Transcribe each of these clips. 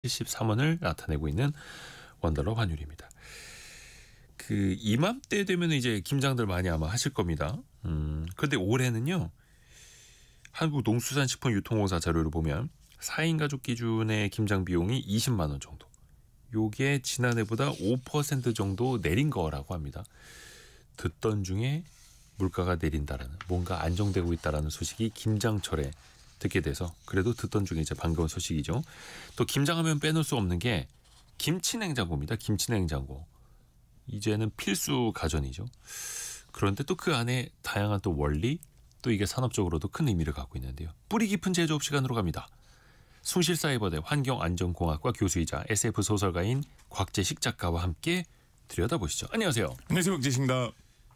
73원을 나타내고 있는 원달러 환율입니다. 그 이맘때 되면 이제 김장들 많이 아마 하실 겁니다. 그런데 올해는요. 한국농수산식품유통공사 자료를 보면 4인 가족 기준의 김장 비용이 20만 원 정도. 요게 지난해보다 5% 정도 내린 거라고 합니다. 듣던 중에 물가가 내린다라는, 뭔가 안정되고 있다라는 소식이 김장철에 듣게 돼서 그래도 듣던 중에 이제 반가운 소식이죠. 또 김장하면 빼놓을 수 없는 게 김치냉장고입니다. 김치냉장고. 이제는 필수 가전이죠. 그런데 또 그 안에 다양한 또 원리, 또 이게 산업적으로도 큰 의미를 갖고 있는데요. 뿌리 깊은 제조업 시간으로 갑니다. 숭실사이버대 환경안전공학과 교수이자 SF 소설가인 곽재식 작가와 함께 들여다보시죠. 안녕하세요. 안녕하세요, 곽재식입니다.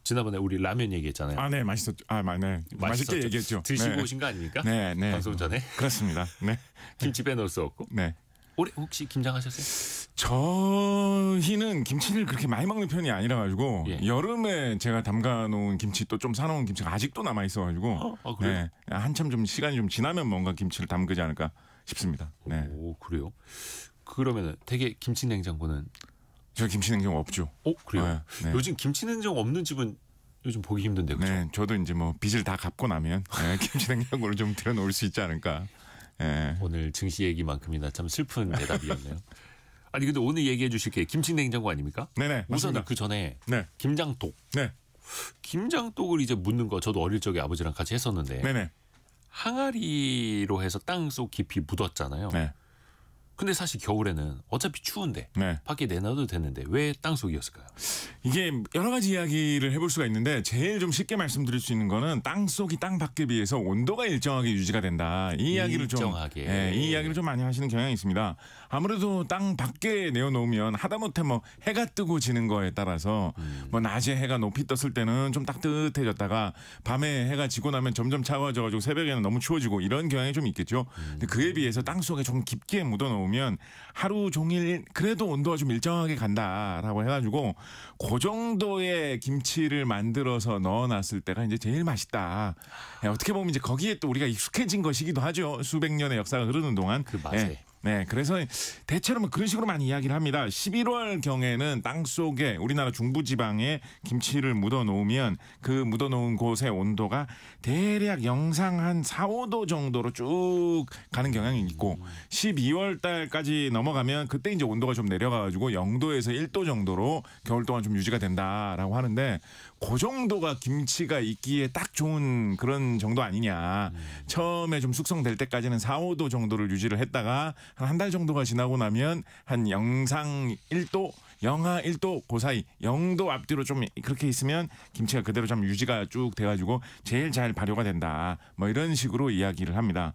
지난번에 우리 라면 얘기했잖아요. 아, 네, 맛있었죠. 아, 네, 맛있게 얘기했죠. 드시고 네. 오신 거 아닙니까? 네, 네. 방송 전에. 그렇습니다. 네. 김치 빼놓을 수 없고. 네. 올해 혹시 김장하셨어요? 저희는 김치를 그렇게 많이 먹는 편이 아니라 가지고 예. 여름에 제가 담가놓은 김치 또 좀 사놓은 김치가 아직도 남아 있어가지고 그래요? 네, 한참 좀 시간이 좀 지나면 뭔가 김치를 담그지 않을까 싶습니다. 네. 오, 그래요? 그러면은 되게 김치 냉장고는 저 김치 냉장고 없죠. 그래요? 네. 요즘 김치 냉장고 없는 집은 요즘 보기 힘든데 그렇죠? 네, 저도 이제 뭐 빚을 다 갚고 나면 김치 냉장고를 좀 들여놓을 수 있지 않을까. 네. 오늘 증시 얘기만큼이나 참 슬픈 대답이었네요. 아니 근데 오늘 얘기해 주실 게 김치 냉장고 아닙니까? 네네. 우선은 맞습니다. 그 전에 네. 김장독. 네. 김장독을 이제 묻는 거 저도 어릴 적에 아버지랑 같이 했었는데 네네. 항아리로 해서 땅속 깊이 묻었잖아요. 네. 근데 사실 겨울에는 어차피 추운데 네. 밖에 내놔도 되는데 왜 땅속이었을까요? 이게 여러 가지 이야기를 해볼 수가 있는데 제일 좀 쉽게 말씀드릴 수 있는 거는 땅속이 땅 밖에 비해서 온도가 일정하게 유지가 된다. 이 이야기를 일정하게. 이 이야기를 좀 많이 하시는 경향이 있습니다. 아무래도 땅 밖에 내어놓으면 하다못해 뭐 해가 뜨고 지는 거에 따라서 뭐 낮에 해가 높이 떴을 때는 좀 따뜻해졌다가 밤에 해가 지고 나면 점점 차가워져가지고 새벽에는 너무 추워지고 이런 경향이 좀 있겠죠. 근데 그에 비해서 땅속에 좀 깊게 묻어놓으면 하루 종일 그래도 온도가 좀 일정하게 간다라고 해가지고 그 정도의 김치를 만들어서 넣어놨을 때가 이제 제일 맛있다. 어떻게 보면 이제 거기에 또 우리가 익숙해진 것이기도 하죠. 수백 년의 역사가 흐르는 동안. 그 맛에. 네, 그래서 대체로 뭐 그런 식으로 많이 이야기를 합니다. 11월 경에는 땅속에 우리나라 중부지방에 김치를 묻어놓으면 그 묻어놓은 곳의 온도가 대략 영상 한 4, 5도 정도로 쭉 가는 경향이 있고 12월 달까지 넘어가면 그때 이제 온도가 좀 내려가가지고 0도에서 1도 정도로 겨울 동안 좀 유지가 된다라고 하는데 그 정도가 김치가 있기에 딱 좋은 그런 정도 아니냐. 처음에 좀 숙성될 때까지는 4, 5도 정도를 유지를 했다가 한 달 정도가 지나고 나면 한 영상 1도, 영하 1도 그 사이 0도 앞뒤로 좀 그렇게 있으면 김치가 그대로 좀 유지가 쭉 돼가지고 제일 잘 발효가 된다. 뭐 이런 식으로 이야기를 합니다.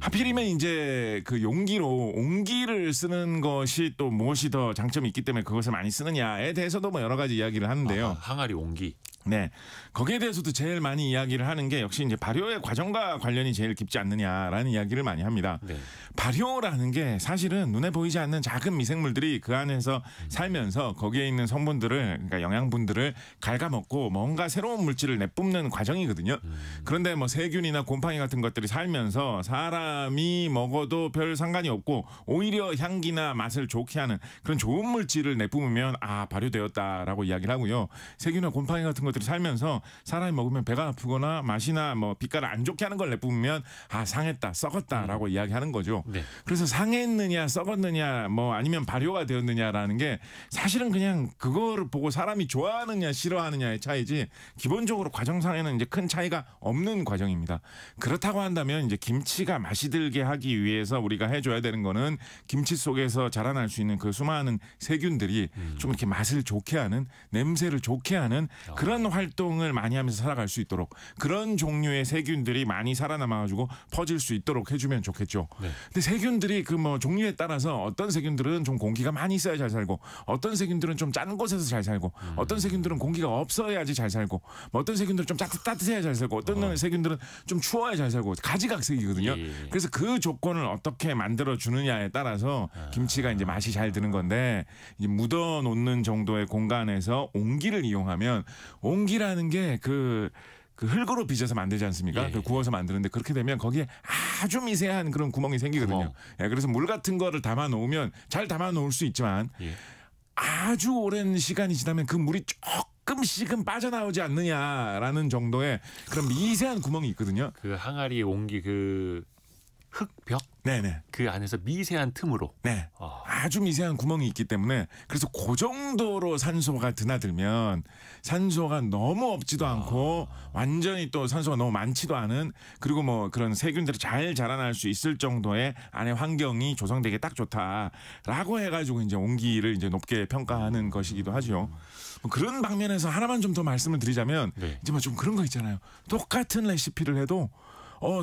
하필이면 이제 그 용기로 옹기를 쓰는 것이 또 무엇이 더 장점이 있기 때문에 그것을 많이 쓰느냐에 대해서도 뭐 여러 가지 이야기를 하는데요. 항아리 옹기. 네. 거기에 대해서도 제일 많이 이야기를 하는 게 역시 이제 발효의 과정과 관련이 제일 깊지 않느냐라는 이야기를 많이 합니다. 네. 발효라는 게 사실은 눈에 보이지 않는 작은 미생물들이 그 안에서 살면서 거기에 있는 성분들을 그러니까 영양분들을 갉아먹고 뭔가 새로운 물질을 내뿜는 과정이거든요. 그런데 뭐 세균이나 곰팡이 같은 것들이 살면서 사람이 먹어도 별 상관이 없고 오히려 향기나 맛을 좋게 하는 그런 좋은 물질을 내뿜으면 발효되었다라고 이야기를 하고요. 세균이나 곰팡이 같은 것들이 살면서 사람이 먹으면 배가 아프거나 맛이나 뭐 빛깔을 안 좋게 하는 걸 내뿜으면 상했다, 썩었다라고 이야기하는 거죠. 네. 그래서 상했느냐, 썩었느냐, 뭐 아니면 발효가 되었느냐라는 게 사실은 그냥 그거를 보고 사람이 좋아하느냐, 싫어하느냐의 차이지 기본적으로 과정상에는 이제 큰 차이가 없는 과정입니다. 그렇다고 한다면 이제 김치가 맛이 들게 하기 위해서 우리가 해줘야 되는 거는 김치 속에서 자라날 수 있는 그 수많은 세균들이 좀 이렇게 맛을 좋게 하는, 냄새를 좋게 하는 그런 활동을 많이 하면서 살아갈 수 있도록 그런 종류의 세균들이 많이 살아남아가지고 퍼질 수 있도록 해주면 좋겠죠. 네. 근데 세균들이 그 뭐 종류에 따라서 어떤 세균들은 좀 공기가 많이 있어야 잘 살고 어떤 세균들은 좀 작은 곳에서 잘 살고 어떤 세균들은 공기가 없어야지 잘 살고 뭐 어떤 세균들은 좀 따뜻해야 잘 살고 어떤 세균들은 좀 추워야 잘 살고 가지각색이거든요. 예. 그래서 그 조건을 어떻게 만들어 주느냐에 따라서 김치가 이제 맛이 잘 드는 건데 이제 묻어 놓는 정도의 공간에서 옹기를 이용하면 옹기라는 게 그 흙으로 빚어서 만들지 않습니까? 예. 그 구워서 만드는데 그렇게 되면 거기에 아주 미세한 그런 구멍이 생기거든요. 예, 그래서 물 같은 거를 담아 놓으면 잘 담아 놓을 수 있지만 예. 아주 오랜 시간이 지나면 그 물이 조금씩은 빠져나오지 않느냐라는 정도의 그런 미세한 구멍이 있거든요. 그 항아리에 옹기 그 흙벽 네네. 그 안에서 미세한 틈으로. 네. 아. 아주 미세한 구멍이 있기 때문에 그래서 그 정도로 산소가 드나들면 산소가 너무 없지도 않고 완전히 또 산소가 너무 많지도 않은 그리고 뭐 그런 세균들이 잘 자라날 수 있을 정도의 안에 환경이 조성되기 딱 좋다라고 해가지고 이제 온기를 이제 높게 평가하는 것이기도 하죠. 뭐 그런 방면에서 하나만 좀 더 말씀을 드리자면 네. 이제 뭐 좀 그런 거 있잖아요. 똑같은 레시피를 해도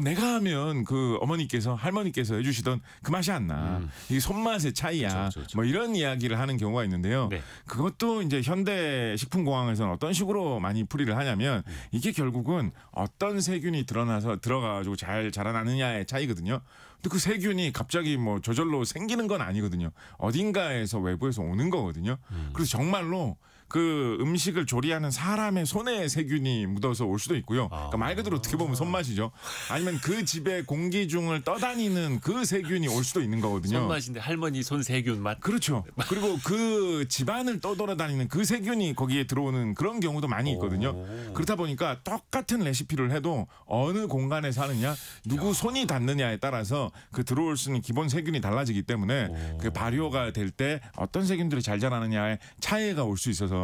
내가 하면 그 어머니께서 할머니께서 해주시던 그 맛이 안 나. 이게 손맛의 차이야. 그쵸. 뭐 이런 이야기를 하는 경우가 있는데요. 네. 그것도 이제 현대 식품공학에서는 어떤 식으로 많이 풀이를 하냐면 이게 결국은 어떤 세균이 들어가가지고 잘 자라나느냐의 차이거든요. 근데 그 세균이 갑자기 뭐 저절로 생기는 건 아니거든요. 어딘가에서 외부에서 오는 거거든요. 그래서 정말로 그 음식을 조리하는 사람의 손에 세균이 묻어서 올 수도 있고요. 그러니까 말 그대로 어떻게 보면 손맛이죠. 아니면 그 집에 공기 중을 떠다니는 그 세균이 올 수도 있는 거거든요. 손맛인데 할머니 손 세균 맛. 그렇죠. 그리고 그 집안을 떠돌아다니는 그 세균이 거기에 들어오는 그런 경우도 많이 있거든요. 그렇다 보니까 똑같은 레시피를 해도 어느 공간에 사느냐, 누구 손이 닿느냐에 따라서 그 들어올 수 있는 기본 세균이 달라지기 때문에 그 발효가 될 때 어떤 세균들이 잘 자라느냐에 차이가 올 수 있어서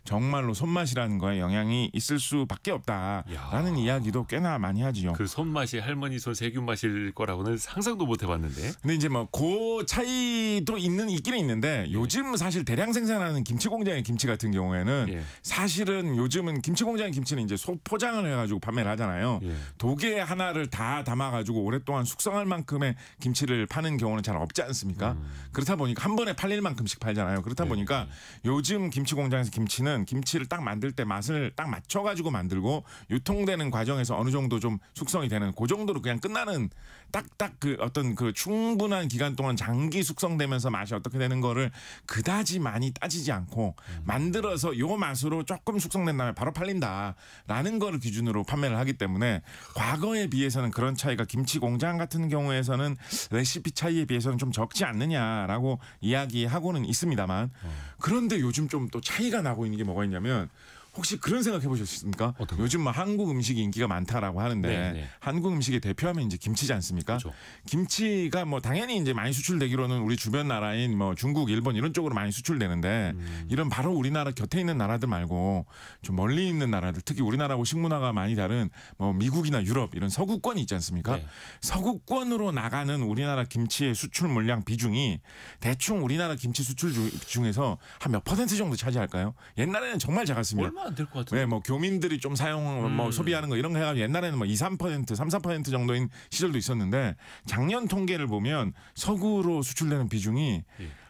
정말로 손맛이라는 거에 영향이 있을 수밖에 없다라는 이야기도 꽤나 많이 하지요. 그 손맛이 할머니 손 세균 맛일 거라고는 상상도 못 해봤는데. 근데 이제 뭐 그 차이도 있기는 있는데 요즘 사실 대량 생산하는 김치 공장의 김치 같은 경우에는 예. 사실은 요즘은 김치 공장의 김치는 이제 소포장을 해가지고 판매를 하잖아요. 예. 도개 하나를 다 담아가지고 오랫동안 숙성할 만큼의 김치를 파는 경우는 잘 없지 않습니까? 그렇다 보니까 한 번에 팔릴 만큼씩 팔잖아요. 그렇다 보니까 요즘 김치 공장에서 김치는 김치를 딱 만들 때 맛을 딱 맞춰가지고 만들고 유통되는 과정에서 어느 정도 좀 숙성이 되는 그 정도로 그냥 끝나는 딱딱 그 어떤 그 충분한 기간 동안 장기 숙성되면서 맛이 어떻게 되는 거를 그다지 많이 따지지 않고 만들어서 요 맛으로 조금 숙성된 다음에 바로 팔린다라는 거를 기준으로 판매를 하기 때문에 과거에 비해서는 그런 차이가 김치 공장 같은 경우에서는 레시피 차이에 비해서는 좀 적지 않느냐라고 이야기하고는 있습니다만 그런데 요즘 좀 또 차이가 나고 있는 게 뭐가 있냐면 혹시 그런 생각 해보셨습니까? 요즘 뭐 한국 음식이 인기가 많다라고 하는데 네. 한국 음식의 대표하면 이제 김치지 않습니까? 그렇죠. 김치가 뭐 당연히 이제 많이 수출되기로는 우리 주변 나라인 뭐 중국, 일본 이런 쪽으로 많이 수출되는데 이런 바로 우리나라 곁에 있는 나라들 말고 좀 멀리 있는 나라들 특히 우리나라하고 식문화가 많이 다른 뭐 미국이나 유럽 이런 서구권이 있지 않습니까? 네. 서구권으로 나가는 우리나라 김치의 수출 물량 비중이 대충 우리나라 김치 수출 중에서 한 몇 퍼센트 정도 차지할까요? 옛날에는 정말 작았습니다. 얼마 안 될 것 같은데. 네, 뭐 교민들이 좀 뭐 소비하는 거 이런 거 해가지고 옛날에는 뭐 2, 3%, 3, 4% 정도인 시절도 있었는데 작년 통계를 보면 서구로 수출되는 비중이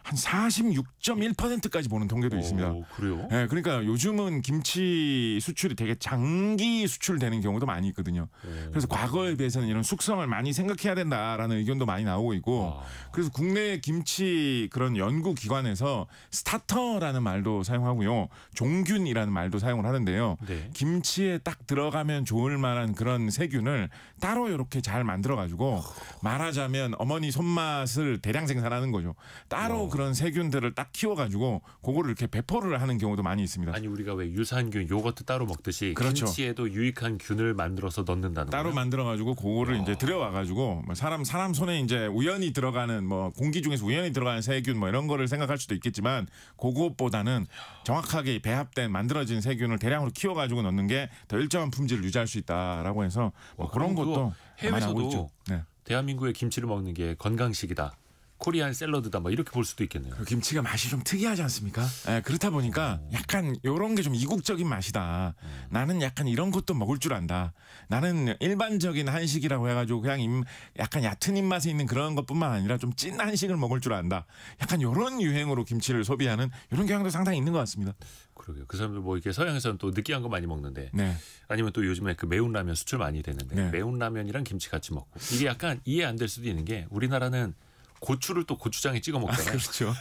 한 46.1%까지 보는 통계도 있습니다. 그래요? 네, 그러니까 요즘은 김치 수출이 되게 장기 수출되는 경우도 많이 있거든요. 그래서 과거에 비해서는 이런 숙성을 많이 생각해야 된다라는 의견도 많이 나오고 있고 그래서 국내 김치 그런 연구기관에서 스타터라는 말도 사용하고요. 종균이라는 말도 사용을 하는데요. 네. 김치에 딱 들어가면 좋을 만한 그런 세균을 따로 이렇게 잘 만들어가지고 말하자면 어머니 손맛을 대량 생산하는 거죠. 따로 그런 세균들을 딱 키워가지고 그거를 이렇게 배포를 하는 경우도 많이 있습니다. 아니 우리가 왜 유산균 요거트 따로 먹듯이 그렇죠. 김치에도 유익한 균을 만들어서 넣는다는 따로 거예요? 만들어가지고 그거를 이제 들여와가지고 뭐 사람 손에 이제 우연히 들어가는 뭐 공기 중에서 우연히 들어가는 세균 뭐 이런 거를 생각할 수도 있겠지만 그것보다는 정확하게 배합된 만들어진 세균을 대량으로 키워가지고 넣는 게 더 일정한 품질을 유지할 수 있다라고 해서 뭐 그런 것도 많이 하고 있죠. 해외에서도 네. 대한민국의 김치를 먹는 게 건강식이다. 코리안 샐러드다 뭐 이렇게 볼 수도 있겠네요. 그 김치가 맛이 좀 특이하지 않습니까? 예, 그렇다 보니까 약간 이런 게 좀 이국적인 맛이다. 나는 약간 이런 것도 먹을 줄 안다. 나는 일반적인 한식이라고 해가지고 그냥 약간 얕은 입맛에 있는 그런 것뿐만 아니라 좀 찐 한식을 먹을 줄 안다. 약간 이런 유행으로 김치를 소비하는 이런 경향도 상당히 있는 것 같습니다. 그러게요. 그 사람들 뭐 이렇게 서양에서는 또 느끼한 거 많이 먹는데 네. 아니면 또 요즘에 그 매운 라면 수출 많이 되는데 네. 매운 라면이랑 김치 같이 먹고 이게 약간 이해 안 될 수도 있는 게 우리나라는 고추를 또 고추장에 찍어 먹잖아요. 그렇죠.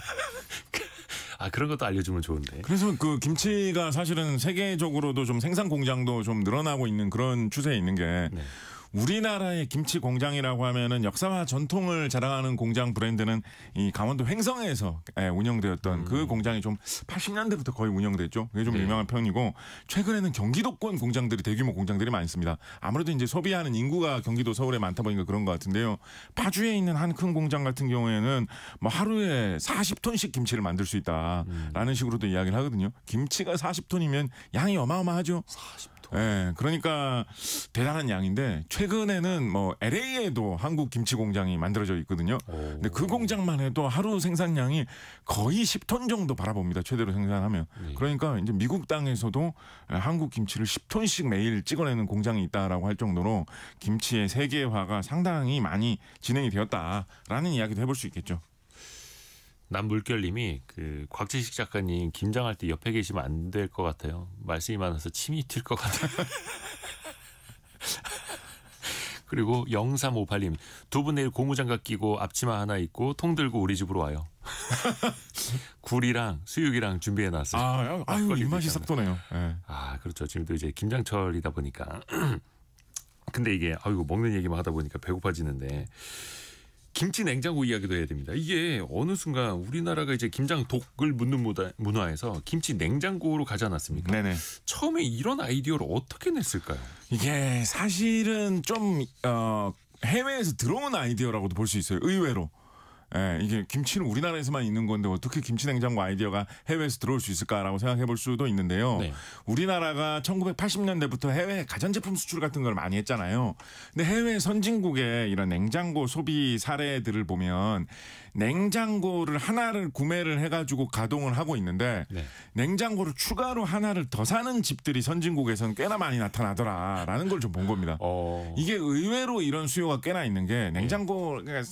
아 그런 것도 알려주면 좋은데. 그래서 그 김치가 사실은 세계적으로도 좀 생산 공장도 좀 늘어나고 있는 그런 추세에 있는 게 네. 우리나라의 김치 공장이라고 하면은 역사와 전통을 자랑하는 공장 브랜드는 이 강원도 횡성에서 운영되었던 그 공장이 좀 80년대부터 거의 운영됐죠. 그게 좀 네. 유명한 편이고 최근에는 경기도권 공장들이 대규모 공장들이 많습니다. 아무래도 이제 소비하는 인구가 경기도 서울에 많다 보니까 그런 것 같은데요. 파주에 있는 한 큰 공장 같은 경우에는 뭐 하루에 40톤씩 김치를 만들 수 있다라는 식으로도 이야기를 하거든요. 김치가 40톤이면 양이 어마어마하죠. 40톤. 예, 그러니까 대단한 양인데 최근에는 뭐 LA에도 한국 김치 공장이 만들어져 있거든요. 근데 그 공장만 해도 하루 생산량이 거의 10톤 정도 바라봅니다. 최대로 생산하면. 네. 그러니까 이제 미국 땅에서도 한국 김치를 10톤씩 매일 찍어내는 공장이 있다라고 할 정도로 김치의 세계화가 상당히 많이 진행이 되었다라는 이야기도 해볼 수 있겠죠. 남물결님이 그 곽지식 작가님 김장할 때 옆에 계시면 안 될 것 같아요. 말씀이 많아서 침이 튈 것 같아요. 그리고 0358님 두 분 내일 고무장갑 끼고 앞치마 하나 입고 통 들고 우리 집으로 와요. 굴이랑 수육이랑 준비해놨어요. 아유 입맛이 싹 도네요. 예. 아 그렇죠. 지금도 이제 김장철이다 보니까. 근데 이게 아이고 먹는 얘기만 하다 보니까 배고파지는데. 김치 냉장고 이야기도 해야 됩니다. 이게 어느 순간 우리나라가 이제 김장 독을 묻는 문화에서 김치 냉장고로 가지 않았습니까? 네네. 처음에 이런 아이디어를 어떻게 냈을까요? 이게 사실은 좀 해외에서 들어온 아이디어라고도 볼 수 있어요. 의외로. 예, 이게 김치는 우리나라에서만 있는 건데 어떻게 김치 냉장고 아이디어가 해외에서 들어올 수 있을까라고 생각해 볼 수도 있는데요. 네. 우리나라가 1980년대부터 해외 가전제품 수출 같은 걸 많이 했잖아요. 근데 해외 선진국의 이런 냉장고 소비 사례들을 보면 냉장고를 하나를 구매를 해가지고 가동을 하고 있는데 네. 냉장고를 추가로 하나를 더 사는 집들이 선진국에서는 꽤나 많이 나타나더라라는 걸 좀 본 겁니다. 이게 의외로 이런 수요가 꽤나 있는 게 냉장고 그러니까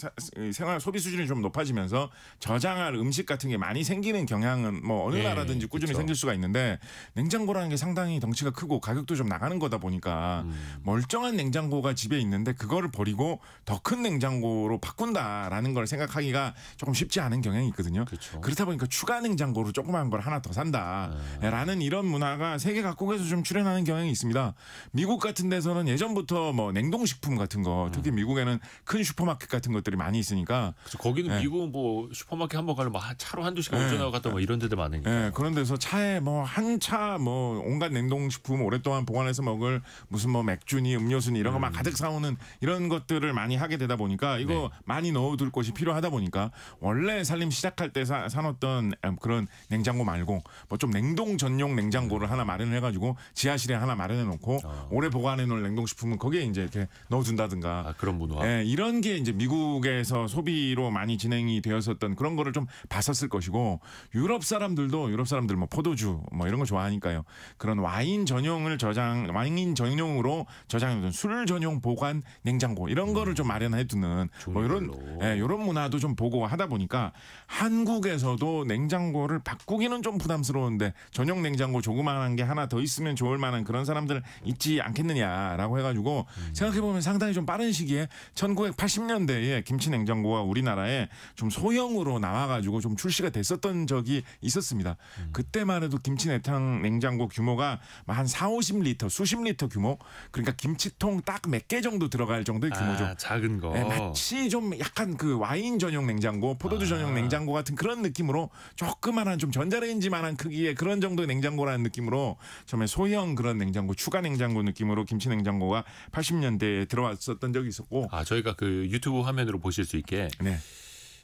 생활 소비 수준이 좀 높아지면서 저장할 음식 같은 게 많이 생기는 경향은 뭐 어느 나라든지 꾸준히 그쵸. 생길 수가 있는데 냉장고라는 게 상당히 덩치가 크고 가격도 좀 나가는 거다 보니까 멀쩡한 냉장고가 집에 있는데 그거를 버리고 더 큰 냉장고로 바꾼다라는 걸 생각하기가 조금 쉽지 않은 경향이 있거든요. 그쵸. 그렇다 보니까 추가 냉장고로 조그만 걸 하나 더 산다라는 이런 문화가 세계 각국에서 좀 출현하는 경향이 있습니다. 미국 같은 데서는 예전부터 뭐 냉동식품 같은 거 특히 미국에는 큰 슈퍼마켓 같은 것들이 많이 있으니까 그래서 거기는 네. 미국은 뭐 슈퍼마켓 한번 가려면 차로 한두 시간 네. 운전하고 갔다 뭐 이런 데들 많으니까. 예, 그런 데서 차에 뭐 한 차 뭐 온갖 냉동식품 오랫동안 보관해서 먹을 무슨 뭐 맥주니 음료수니 이런 거 막 가득 사오는 이런 것들을 많이 하게 되다 보니까 이거 많이 넣어둘 곳이 필요하다 보니까 원래 살림 시작할 때 사놓던 그런 냉장고 말고 뭐 좀 냉동 전용 냉장고를 하나 마련해가지고 지하실에 하나 마련해놓고 오래 보관해놓을 냉동식품은 거기에 이제 이렇게 넣어둔다든가. 아, 그런 문화. 예, 이런 게 이제 미국에서 소비로 많이 진행이 되었었던 그런 거를 좀 봤었을 것이고 유럽 사람들 뭐 포도주 뭐 이런 거 좋아하니까요. 그런 와인 전용으로 저장해둔 술 전용 보관 냉장고 이런 거를 좀 마련해두는 뭐 이런 문화도 좀 보고 하다 보니까 한국에서도 냉장고를 바꾸기는 좀 부담스러운데 전용 냉장고 조그마한 게 하나 더 있으면 좋을 만한 그런 사람들 있지 않겠느냐라고 해가지고 생각해보면 상당히 좀 빠른 시기에 1980년대에 김치 냉장고가 우리나라에 좀 소형으로 나와가지고 좀 출시가 됐었던 적이 있었습니다. 그때만 해도 김치 내탕 냉장고 규모가 한 40-50리터 수십 리터 규모 그러니까 김치통 딱 몇 개 정도 들어갈 정도의 규모죠. 아, 작은 거. 네, 마치 좀 약간 그 와인 전용 냉장고, 포도주 전용 냉장고 같은 그런 느낌으로 조그만한 좀 전자레인지만한 크기의 그런 정도의 냉장고라는 느낌으로 처음에 소형 그런 냉장고, 추가 냉장고 느낌으로 김치 냉장고가 80년대에 들어왔었던 적이 있었고. 아, 저희가 그 유튜브 화면으로 보실 수 있게 네.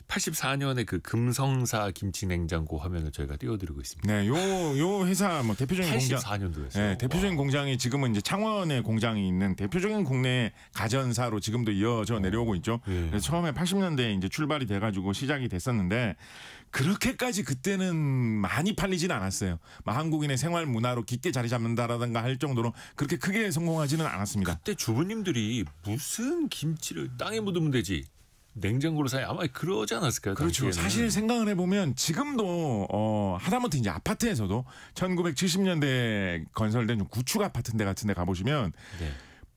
84년에 그 금성사 김치 냉장고 화면을 저희가 띄워드리고 있습니다. 네, 요 회사 뭐 대표적인 공장. 84년도였어요. 네, 대표적인 공장이 지금은 이제 창원에 공장이 있는 대표적인 국내 가전사로 지금도 이어져 내려오고 있죠. 그래서 처음에 80년대에 이제 출발이 돼가지고 시작이 됐었는데 그렇게까지 그때는 많이 팔리지는 않았어요. 막 한국인의 생활 문화로 깊게 자리 잡는다라든가 할 정도로 그렇게 크게 성공하지는 않았습니다. 그때 주부님들이 무슨 김치를 땅에 묻으면 되지. 냉장고로 사야 아마 그러지 않았을까요? 그렇죠. 당시에는. 사실 생각을 해보면 지금도 하다못해 이제 아파트에서도 1970년대에 건설된 좀 구축 아파트인데 같은 데 가보시면 네.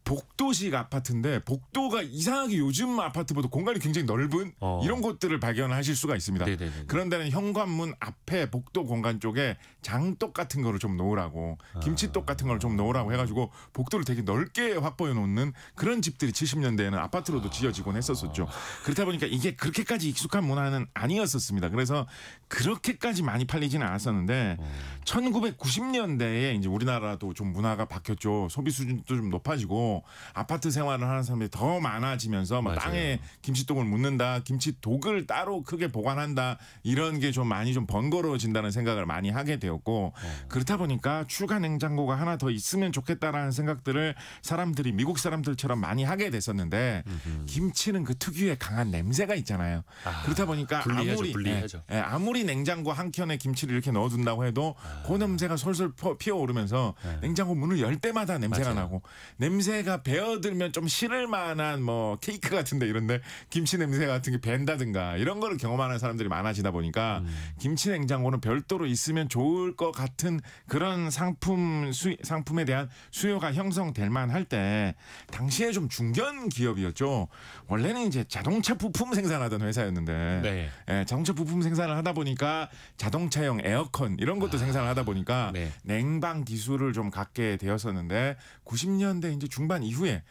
복도식 아파트인데 복도가 이상하게 요즘 아파트보다 공간이 굉장히 넓은 이런 곳들을 발견하실 수가 있습니다. 네네네. 그런 데는 현관문 앞에 복도 공간 쪽에 장독 같은 거를 좀 놓으라고 김치독 같은 걸 좀 놓으라고 해가지고 복도를 되게 넓게 확보해 놓는 그런 집들이 70년대에는 아파트로도 지어지곤 했었었죠. 그렇다 보니까 이게 그렇게까지 익숙한 문화는 아니었었습니다. 그래서 그렇게까지 많이 팔리지는 않았었는데 1990년대에 이제 우리나라도 좀 문화가 바뀌었죠. 소비 수준도 좀 높아지고 아파트 생활을 하는 사람들이 더 많아지면서 뭐 땅에 김치독을 묻는다, 김치독을 따로 크게 보관한다 이런 게 좀 많이 좀 번거로워진다는 생각을 많이 하게 되었고 그렇다 보니까 추가 냉장고가 하나 더 있으면 좋겠다라는 생각들을 사람들이 미국 사람들처럼 많이 하게 됐었는데 김치는 그 특유의 강한 냄새가 있잖아요. 그렇다 보니까 분리해야죠. 아무리 냉장고 한 켠에 김치를 이렇게 넣어둔다고 해도 그 냄새가 솔솔 피어오르면서 냉장고 문을 열 때마다 냄새가 나고 냄새가 배어들면 좀 싫을 만한 뭐 케이크 같은데 이런데 김치 냄새 같은 게 밴다든가 이런 거를 경험하는 사람들이 많아지다 보니까 김치 냉장고는 별도로 있으면 좋을 것 같은 그런 상품에 대한 수요가 형성될 만할 때 당시에 좀 중견 기업이었죠. 원래는 이제 자동차 부품 생산하던 회사였는데 자동차 부품 생산을 하다 보니까 자동차용 에어컨 이런 것도 생산을 하다 보니까 냉방 기술을 좀 갖게 되었었는데 90년대 이제 중반 이후에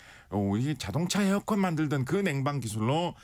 이게 자동차 에어컨 만들던 그 냉방 기술로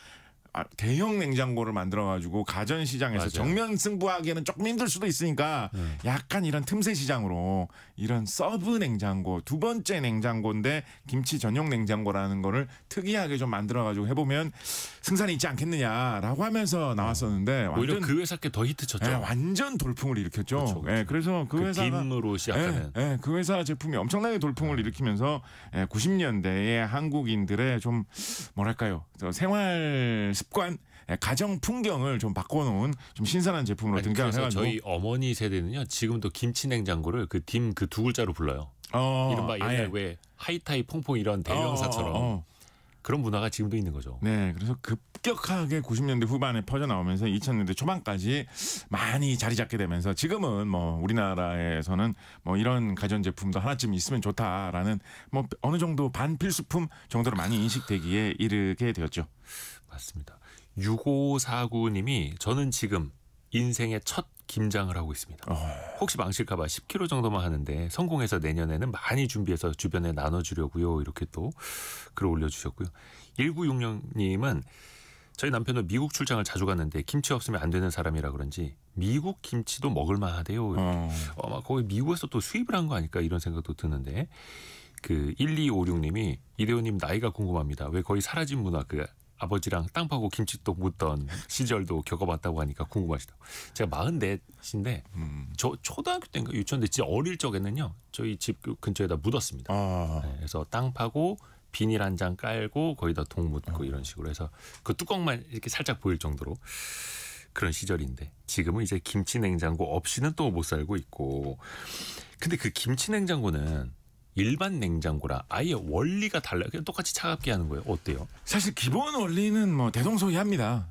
대형 냉장고를 만들어가지고 가전 시장에서 정면 승부하기에는 조금 힘들 수도 있으니까 약간 이런 틈새 시장으로 이런 서브 냉장고 두 번째 냉장고인데 김치 전용 냉장고라는 거를 특이하게 좀 만들어가지고 해보면 승산이 있지 않겠느냐라고 하면서 나왔었는데 오히려 그 회사께 더 히트쳤죠. 완전 돌풍을 일으켰죠. 그렇죠. 그래서 그 회사가 딤으로 시작하는 그 회사 제품이 엄청나게 돌풍을 일으키면서 90년대에 한국인들의 좀 뭐랄까요 생활 습관, 가정 풍경을 좀 바꿔놓은 좀 신선한 제품으로 등장을 해가지고 저희 어머니 세대는요 지금도 김치 냉장고를 그 딤 그 두 글자로 불러요. 이른바 옛날 왜 하이타이 퐁퐁 이런 대명사처럼 그런 문화가 지금도 있는 거죠. 네, 그래서 급격하게 90년대 후반에 퍼져 나오면서 2000년대 초반까지 많이 자리 잡게 되면서 지금은 뭐 우리나라에서는 뭐 이런 가전 제품도 하나쯤 있으면 좋다라는 뭐 어느 정도 반필수품 정도로 많이 인식되기에 이르게 되었죠. 맞습니다. 6549님이 저는 지금 인생의 첫 김장을 하고 있습니다. 혹시 망칠까 봐 10kg 정도만 하는데 성공해서 내년에는 많이 준비해서 주변에 나눠주려고요. 이렇게 또 글 올려주셨고요. 1960님은 저희 남편은 미국 출장을 자주 갔는데 김치 없으면 안 되는 사람이라 그런지 미국 김치도 먹을만하대요. 막 거기 미국에서 또 수입을 한 거 아닐까 이런 생각도 드는데 그 1256님이 이대호님 나이가 궁금합니다. 왜 거의 사라진 문화 그 아버지랑 땅 파고 김치도 묻던 시절도 겪어봤다고 하니까 궁금하시다고. 제가 44인데 저 초등학교 때인가 유치원 때 진짜 어릴 적에는요. 저희 집 근처에다 묻었습니다. 그래서 땅 파고 비닐 한 장 깔고 거기다 동 묻고 이런 식으로 해서 그 뚜껑만 이렇게 살짝 보일 정도로 그런 시절인데 지금은 이제 김치 냉장고 없이는 또 못 살고 있고 근데 그 김치 냉장고는 일반 냉장고라 아예 원리가 달라요. 그냥 똑같이 차갑게 하는 거예요. 어때요? 사실 기본 원리는 뭐 대동소이합니다.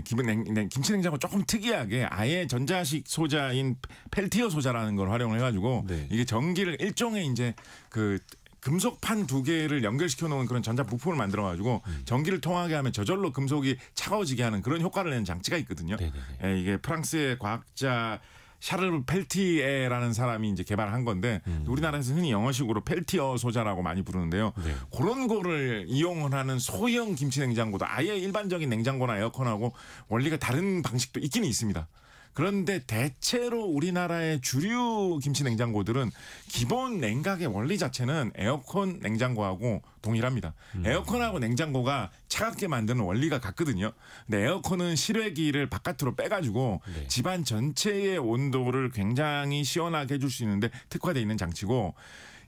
기본 김치 냉장고 조금 특이하게 아예 전자식 소자인 펠티어 소자라는 걸 활용을 해가지고 이게 전기를 일종의 이제 그 금속판 두 개를 연결시켜 놓은 그런 전자 부품을 만들어 가지고 전기를 통하게 하면 저절로 금속이 차가워지게 하는 그런 효과를 내는 장치가 있거든요. 이게 프랑스의 과학자 샤를 펠티에라는 사람이 이제 개발한 건데 우리나라에서 흔히 영어식으로 펠티어 소자라고 많이 부르는데요. 그런 거를 이용을 하는 소형 김치 냉장고도 아예 일반적인 냉장고나 에어컨하고 원리가 다른 방식도 있기는 있습니다. 그런데 대체로 우리나라의 주류 김치 냉장고들은 기본 냉각의 원리 자체는 에어컨 냉장고하고 동일합니다. 에어컨하고 냉장고가 차갑게 만드는 원리가 같거든요. 근데 에어컨은 실외기를 바깥으로 빼가지고 집안 전체의 온도를 굉장히 시원하게 해줄 수 있는데 특화되어 있는 장치고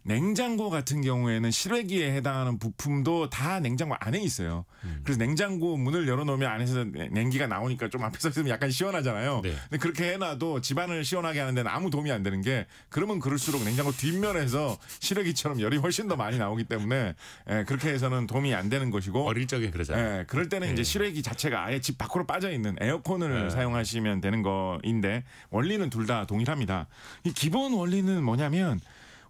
냉장고 같은 경우에는 실외기에 해당하는 부품도 다 냉장고 안에 있어요. 그래서 냉장고 문을 열어놓으면 안에서 냉기가 나오니까 좀 앞에서 있으면 약간 시원하잖아요. 근데 그렇게 해놔도 집안을 시원하게 하는 데는 아무 도움이 안 되는 게 그러면 그럴수록 냉장고 뒷면에서 실외기처럼 열이 훨씬 더 많이 나오기 때문에 그렇게 해서는 도움이 안 되는 것이고 어릴 적에 그러잖아요. 그럴 때는 이제 실외기 자체가 아예 집 밖으로 빠져 있는 에어컨을 사용하시면 되는 거인데 원리는 둘 다 동일합니다. 이 기본 원리는 뭐냐면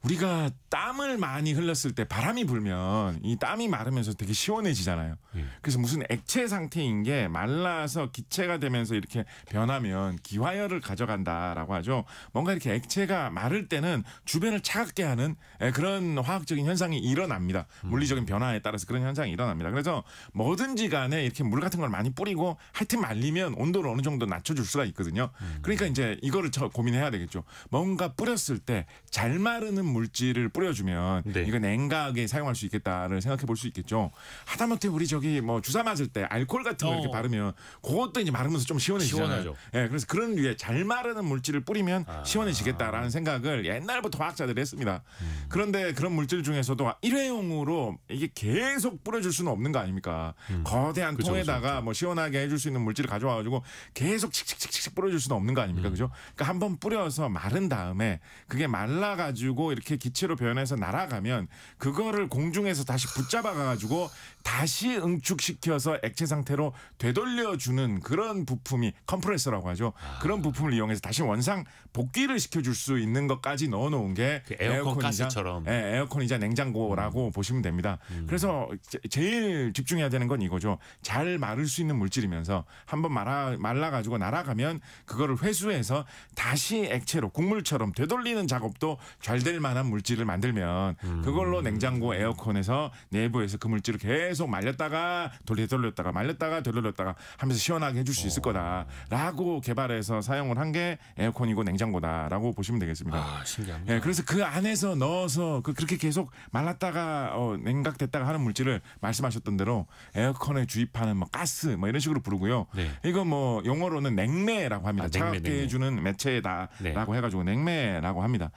우리가 땀을 많이 흘렸을 때 바람이 불면 이 땀이 마르면서 되게 시원해지잖아요. 그래서 무슨 액체 상태인 게 말라서 기체가 되면서 이렇게 변하면 기화열을 가져간다라고 하죠. 뭔가 이렇게 액체가 마를 때는 주변을 차갑게 하는 그런 화학적인 현상이 일어납니다. 물리적인 변화에 따라서 그런 현상이 일어납니다. 그래서 뭐든지 간에 이렇게 물 같은 걸 많이 뿌리고 하여튼 말리면 온도를 어느 정도 낮춰줄 수가 있거든요. 그러니까 이제 이거를 고민해야 되겠죠. 뭔가 뿌렸을 때 잘 마르는 물질을 뿌려주면 네. 이거 냉각에 사용할 수 있겠다를 생각해 볼 수 있겠죠. 하다못해 우리 저기 뭐 주사 맞을 때 알코올 같은 거 이렇게 바르면 그것도 이제 마르면서 좀 시원해지잖아요. 시원하죠. 예, 그래서 그런 류에 잘 마르는 물질을 뿌리면 시원해지겠다라는 생각을 옛날부터 화학자들이 했습니다. 그런데 그런 물질 중에서도 일회용으로 이게 계속 뿌려줄 수는 없는 거 아닙니까? 거대한 그쵸, 통에다가 그쵸. 뭐 시원하게 해줄 수 있는 물질을 가져와가지고 계속 칙칙칙칙 뿌려줄 수는 없는 거 아닙니까? 그죠? 그러니까 한번 뿌려서 마른 다음에 그게 말라가지고 이렇게 기체로 변해서 날아가면 그거를 공중에서 다시 붙잡아가지고 다시 응축시켜서 액체 상태로 되돌려주는 그런 부품이 컴프레서라고 하죠. 그런 부품을 이용해서 다시 원상 복귀를 시켜줄 수 있는 것까지 넣어놓은 게 그 에어컨 에어컨이자, 가스처럼. 에어컨이자 냉장고라고 보시면 됩니다. 그래서 제일 집중해야 되는 건 이거죠. 잘 마를 수 있는 물질이면서 한번 말라가지고 날아가면 그거를 회수해서 다시 액체로 국물처럼 되돌리는 작업도 잘 될 만한 물질을 만들면 그걸로 냉장고 에어컨에서 내부에서 그 물질을 계속 말렸다가 되돌렸다가 말렸다가 되돌렸다가 하면서 시원하게 해줄 수 있을 거다라고 개발해서 사용을 한 게 에어컨이고 냉장고다라고 보시면 되겠습니다. 아, 신기합니다. 예, 그래서 그 안에서 넣어서 그렇게 계속 말랐다가 냉각됐다가 하는 물질을 말씀하셨던 대로 에어컨에 주입하는 뭐 가스 뭐 이런 식으로 부르고요. 네. 이거 뭐 용어로는 냉매라고 합니다. 차갑게 냉매. 해주는 매체다라고 네. 해가지고 냉매라고 합니다.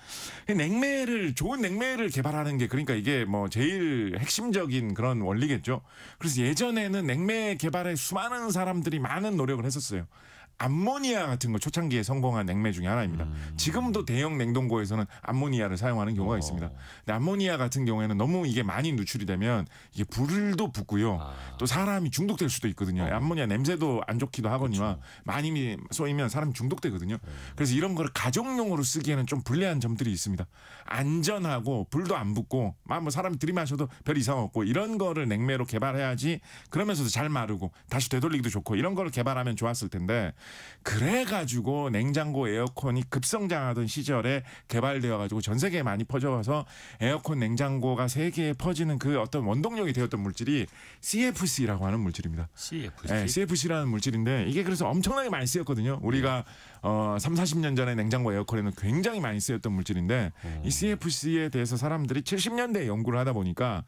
좋은 냉매를 개발하는 게 그러니까 이게 뭐 제일 핵심적인 그런 원리겠죠. 그래서 예전에는 냉매 개발에 수많은 사람들이 많은 노력을 했었어요. 암모니아 같은 거 초창기에 성공한 냉매 중에 하나입니다. 지금도 대형 냉동고에서는 암모니아를 사용하는 경우가 있습니다. 근데 암모니아 같은 경우에는 너무 이게 많이 누출이 되면 이게 불도 붙고요. 또 사람이 중독될 수도 있거든요. 암모니아 냄새도 안 좋기도 하거니와 많이 쏘이면 사람이 중독되거든요. 그래서 이런 걸 가정용으로 쓰기에는 좀 불리한 점들이 있습니다. 안전하고 불도 안 붙고 뭐 사람이 들이마셔도 별 이상 없고 이런 거를 냉매로 개발해야지 그러면서도 잘 마르고 다시 되돌리기도 좋고 이런 거를 개발하면 좋았을 텐데 그래가지고 냉장고 에어컨이 급성장하던 시절에 개발되어가지고 전 세계에 많이 퍼져서 에어컨 냉장고가 세계에 퍼지는 그 어떤 원동력이 되었던 물질이 CFC라고 하는 물질입니다. CFC. 네, CFC라는 물질인데 이게 그래서 엄청나게 많이 쓰였거든요. 우리가 3, 40년 전에 냉장고 에어컨에는 굉장히 많이 쓰였던 물질인데 이 CFC에 대해서 사람들이 70년대에 연구를 하다 보니까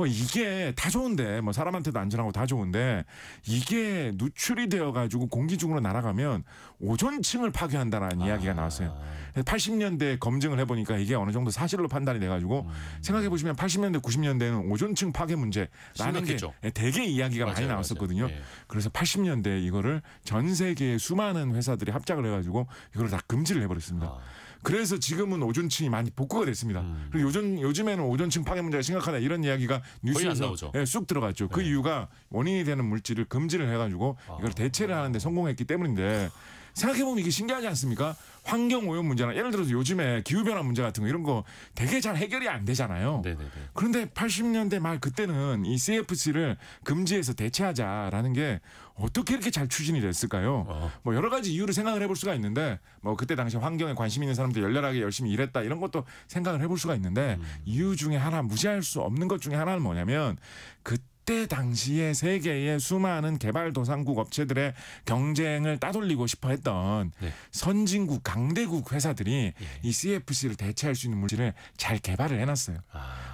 이게 다 좋은데 뭐 사람한테도 안전하고 다 좋은데 이게 누출이 되어가지고 공기 중으로 날아가면 오존층을 파괴한다라는 이야기가 나왔어요. 80년대 검증을 해보니까 이게 어느 정도 사실로 판단이 돼가지고 생각해보시면 80년대 90년대에는 오존층 파괴 문제라는 심각했죠. 게 되게 이야기가 많이 나왔었거든요. 맞아요. 네. 그래서 80년대에 이거를 전 세계의 수많은 회사들이 합작을 해가지고 이걸 다 금지를 해버렸습니다. 그래서 지금은 오존층이 많이 복구가 됐습니다. 그리고 요즘에는 오존층 파괴 문제가 심각하다 이런 이야기가 뉴스에서 나오죠. 쑥 들어갔죠. 그 이유가 원인이 되는 물질을 금지를 해가지고 이걸 대체를 하는데 성공했기 때문인데 생각해보면 이게 신기하지 않습니까? 환경오염 문제나 예를 들어서 요즘에 기후변화 문제 같은 거 이런 거 되게 잘 해결이 안 되잖아요. 네네네. 그런데 80년대 말 그때는 이 CFC를 금지해서 대체하자라는 게 어떻게 이렇게 잘 추진이 됐을까요? 뭐 여러 가지 이유를 생각을 해볼 수가 있는데 뭐 그때 당시 환경에 관심 있는 사람들 열렬하게 열심히 일했다 이런 것도 생각을 해볼 수가 있는데 이유 중에 하나 무시할 수 없는 것 중에 하나는 뭐냐면 그때 당시에 세계의 수많은 개발도상국 업체들의 경쟁을 따돌리고 싶어 했던 선진국 강대국 회사들이 이 CFC를 대체할 수 있는 물질을 잘 개발을 해놨어요.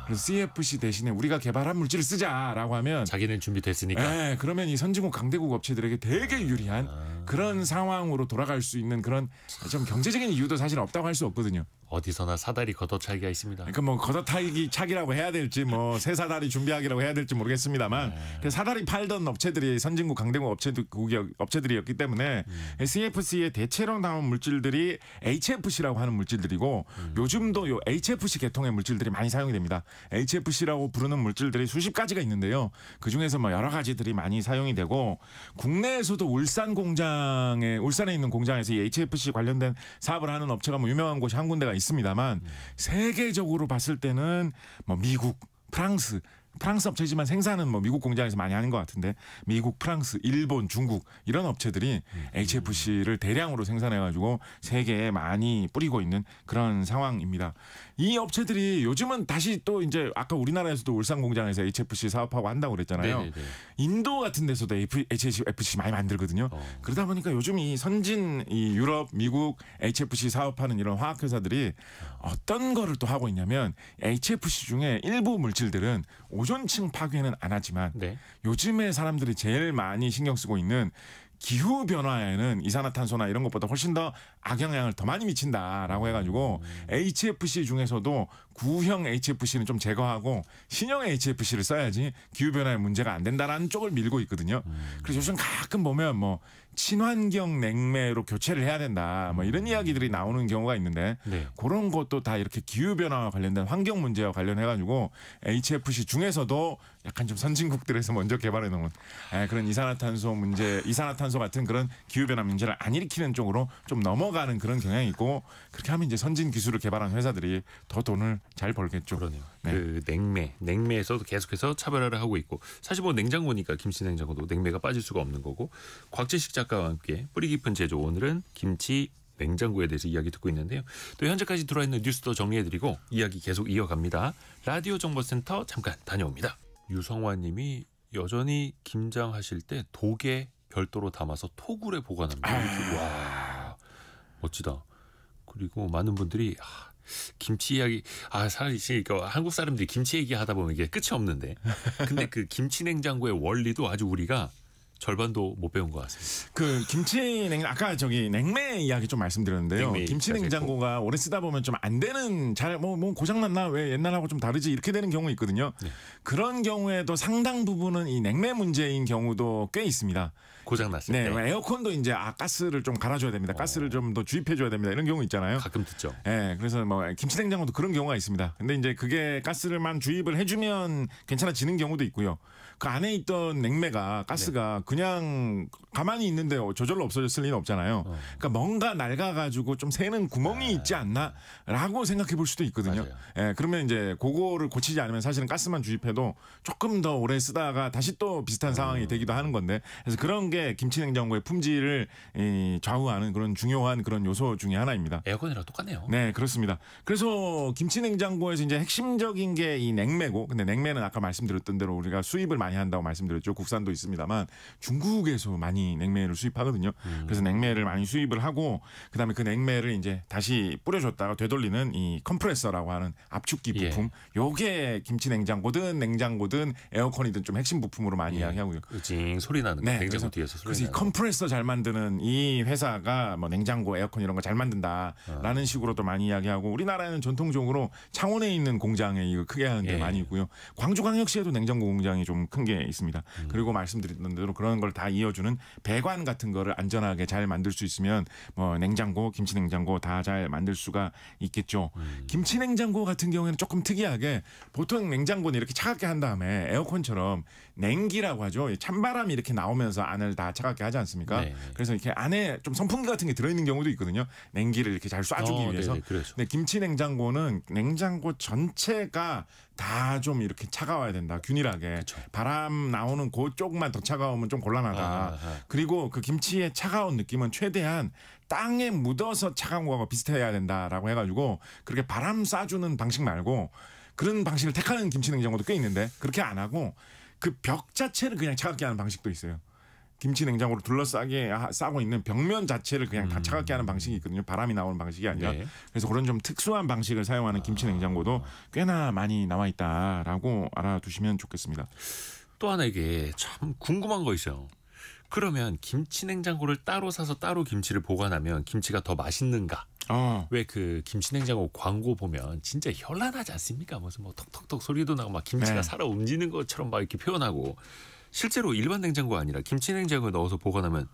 그래서 CFC 대신에 우리가 개발한 물질을 쓰자라고 하면 자기는 준비됐으니까. 네, 그러면 이 선진국 강대국 업체들에게 되게 유리한 그런 상황으로 돌아갈 수 있는 그런 좀 경제적인 이유도 사실 없다고 할 수 없거든요. 어디서나 사다리 걷어차기가 있습니다. 그러니까 뭐 걷어타기 차기라고 해야 될지 뭐 새 사다리 준비하기라고 해야 될지 모르겠습니다만 사다리 팔던 업체들이 선진국 강대국 업체들이었기 때문에 CFC의 대체로 나온 물질들이 HFC라고 하는 물질들이고 요즘도 요 HFC 계통의 물질들이 많이 사용이 됩니다. HFC라고 부르는 물질들이 수십 가지가 있는데요. 그중에서 뭐 여러 가지들이 많이 사용이 되고 국내에서도 울산에 있는 공장에서 이 HFC 관련된 사업을 하는 업체가 뭐 유명한 곳이 한 군데가 있습니다만 세계적으로 봤을 때는 뭐 미국, 프랑스 업체지만 생산은 뭐 미국 공장에서 많이 하는 것 같은데 미국, 프랑스, 일본, 중국 이런 업체들이 HFC를 대량으로 생산해가지고 세계에 많이 뿌리고 있는 그런 상황입니다. 이 업체들이 요즘은 다시 또 이제 아까 우리나라에서도 울산 공장에서 HFC 사업하고 한다고 그랬잖아요. 네네네. 인도 같은 데서도 HFC 많이 만들거든요. 그러다 보니까 요즘 이 선진 이 유럽, 미국 HFC 사업하는 이런 화학회사들이 어떤 거를 또 하고 있냐면 HFC 중에 일부 물질들은 오존층 파괴는 안 하지만 네. 요즘에 사람들이 제일 많이 신경 쓰고 있는 기후 변화에는 이산화탄소나 이런 것보다 훨씬 더 악영향을 더 많이 미친다라고 해가지고 HFC 중에서도 구형 HFC는 좀 제거하고 신형 HFC를 써야지 기후 변화에 문제가 안 된다라는 쪽을 밀고 있거든요. 그래서 요즘 가끔 보면 뭐 친환경 냉매로 교체를 해야 된다 뭐 이런 이야기들이 나오는 경우가 있는데 네. 그런 것도 다 이렇게 기후 변화와 관련된 환경 문제와 관련해가지고 HFC 중에서도 약간 좀 선진국들에서 먼저 개발해 놓은 그런 이산화탄소 같은 그런 기후 변화 문제를 안 일으키는 쪽으로 좀 넘어가는 그런 경향이 있고 그렇게 하면 이제 선진 기술을 개발한 회사들이 더 돈을 잘 벌겠죠. 그러네요. 네. 그 냉매에서도 계속해서 차별화를 하고 있고 사실 뭐 냉장고니까 김치 냉장고도 냉매가 빠질 수가 없는 거고 곽재식 작가와 함께 뿌리 깊은 제조 오늘은 김치 냉장고에 대해서 이야기 듣고 있는데요. 또 현재까지 들어와 있는 뉴스도 정리해드리고 이야기 계속 이어갑니다. 라디오 정보센터 잠깐 다녀옵니다. 유성환님이 여전히 김장하실 때 독에 별도로 담아서 토굴에 보관합니다. 와 멋지다. 그리고 많은 분들이 김치 이야기 사실 한국 사람들이 김치 얘기하다 보면 이게 끝이 없는데 근데 그 김치 냉장고의 원리도 아주 우리가 절반도 못 배운 것 같습니다. 그 아까 냉매 이야기 좀 말씀드렸는데요. 김치 냉장고가 오래 쓰다 보면 좀 안 되는 뭐 고장 났나 왜 옛날하고 좀 다르지 이렇게 되는 경우 있거든요. 네. 그런 경우에도 상당 부분은 이 냉매 문제인 경우도 꽤 있습니다. 고장 났을 때. 네, 에어컨도 이제 가스를 좀 갈아줘야 됩니다. 가스를 좀 더 주입해줘야 됩니다. 이런 경우 있잖아요. 가끔 듣죠. 네, 그래서 뭐 김치 냉장고도 그런 경우가 있습니다. 근데 이제 그게 가스를만 주입을 해주면 괜찮아지는 경우도 있고요. 그 안에 있던 냉매가 가스가 그냥 가만히 있는데 저절로 없어졌을 리는 없잖아요. 그러니까 뭔가 낡아가지고 좀 새는 구멍이 있지 않나라고 생각해 볼 수도 있거든요. 예, 그러면 이제 그거를 고치지 않으면 사실은 가스만 주입해도 조금 더 오래 쓰다가 다시 또 비슷한 상황이 되기도 하는 건데 그래서 그런 게 김치 냉장고의 품질을 좌우하는 그런 중요한 그런 요소 중에 하나입니다. 에어컨이랑 똑같네요. 네, 그렇습니다. 그래서 김치 냉장고에서 이제 핵심적인 게 이 냉매고, 근데 냉매는 아까 말씀드렸던 대로 우리가 수입을 많이 한다고 말씀드렸죠. 국산도 있습니다만 중국에서 많이 냉매를 수입하거든요. 그래서 냉매를 많이 수입을 하고 그다음에 그 냉매를 이제 다시 뿌려줬다가 되돌리는 이 컴프레서라고 하는 압축기 부품. 요게 김치 냉장고든 에어컨이든 좀 핵심 부품으로 많이 이야기하고요. 징 소리 나는 네, 냉장고 뒤에서 소리 나는. 그래서 이 컴프레서 잘 만드는 이 회사가 뭐 냉장고, 에어컨 이런 거 잘 만든다라는 식으로도 많이 이야기하고 우리나라에는 전통적으로 창원에 있는 공장에 이거 크게 하는 데 많이 있고요. 광주광역시에도 냉장고 공장이 좀 큰 게 있습니다. 그리고 말씀드렸던 대로 그런 걸 다 이어주는 배관 같은 거를 안전하게 잘 만들 수 있으면 뭐 냉장고, 김치 냉장고 다 잘 만들 수가 있겠죠. 김치 냉장고 같은 경우에는 조금 특이하게 보통 냉장고는 이렇게 차갑게 한 다음에 에어컨처럼 냉기라고 하죠. 찬바람이 이렇게 나오면서 안을 다 차갑게 하지 않습니까? 네. 그래서 이렇게 안에 좀 선풍기 같은 게 들어있는 경우도 있거든요. 냉기를 이렇게 잘 쏴주기 위해서. 근데 김치 냉장고는 냉장고 전체가 다 좀 이렇게 차가워야 된다. 균일하게. 그쵸. 바람 나오는 그쪽만 더 차가우면 좀 곤란하다. 그리고 그 김치의 차가운 느낌은 최대한 땅에 묻어서 차가운 거하고 비슷해야 된다라고 해가지고 그렇게 바람 쏴주는 방식 말고 그런 방식을 택하는 김치 냉장고도 꽤 있는데 그렇게 안 하고 그 벽 자체를 그냥 차갑게 하는 방식도 있어요. 김치 냉장고로 둘러싸게 싸고 있는 벽면 자체를 그냥 다 차갑게 하는 방식이 있거든요. 바람이 나오는 방식이 아니라. 네. 그래서 그런 좀 특수한 방식을 사용하는 김치 냉장고도 꽤나 많이 나와 있다라고 알아두시면 좋겠습니다. 또 하나 이게 참 궁금한 거 있어요. 그러면 김치 냉장고를 따로 사서 따로 김치를 보관하면 김치가 더 맛있는가? 왜 그 김치 냉장고 광고 보면 진짜 현란하지 않습니까? 무슨 뭐 톡톡톡 소리도 나고 막 김치가 살아 움직이는 것처럼 막 이렇게 표현하고 실제로 일반 냉장고가 아니라 김치 냉장고에 넣어서 보관하면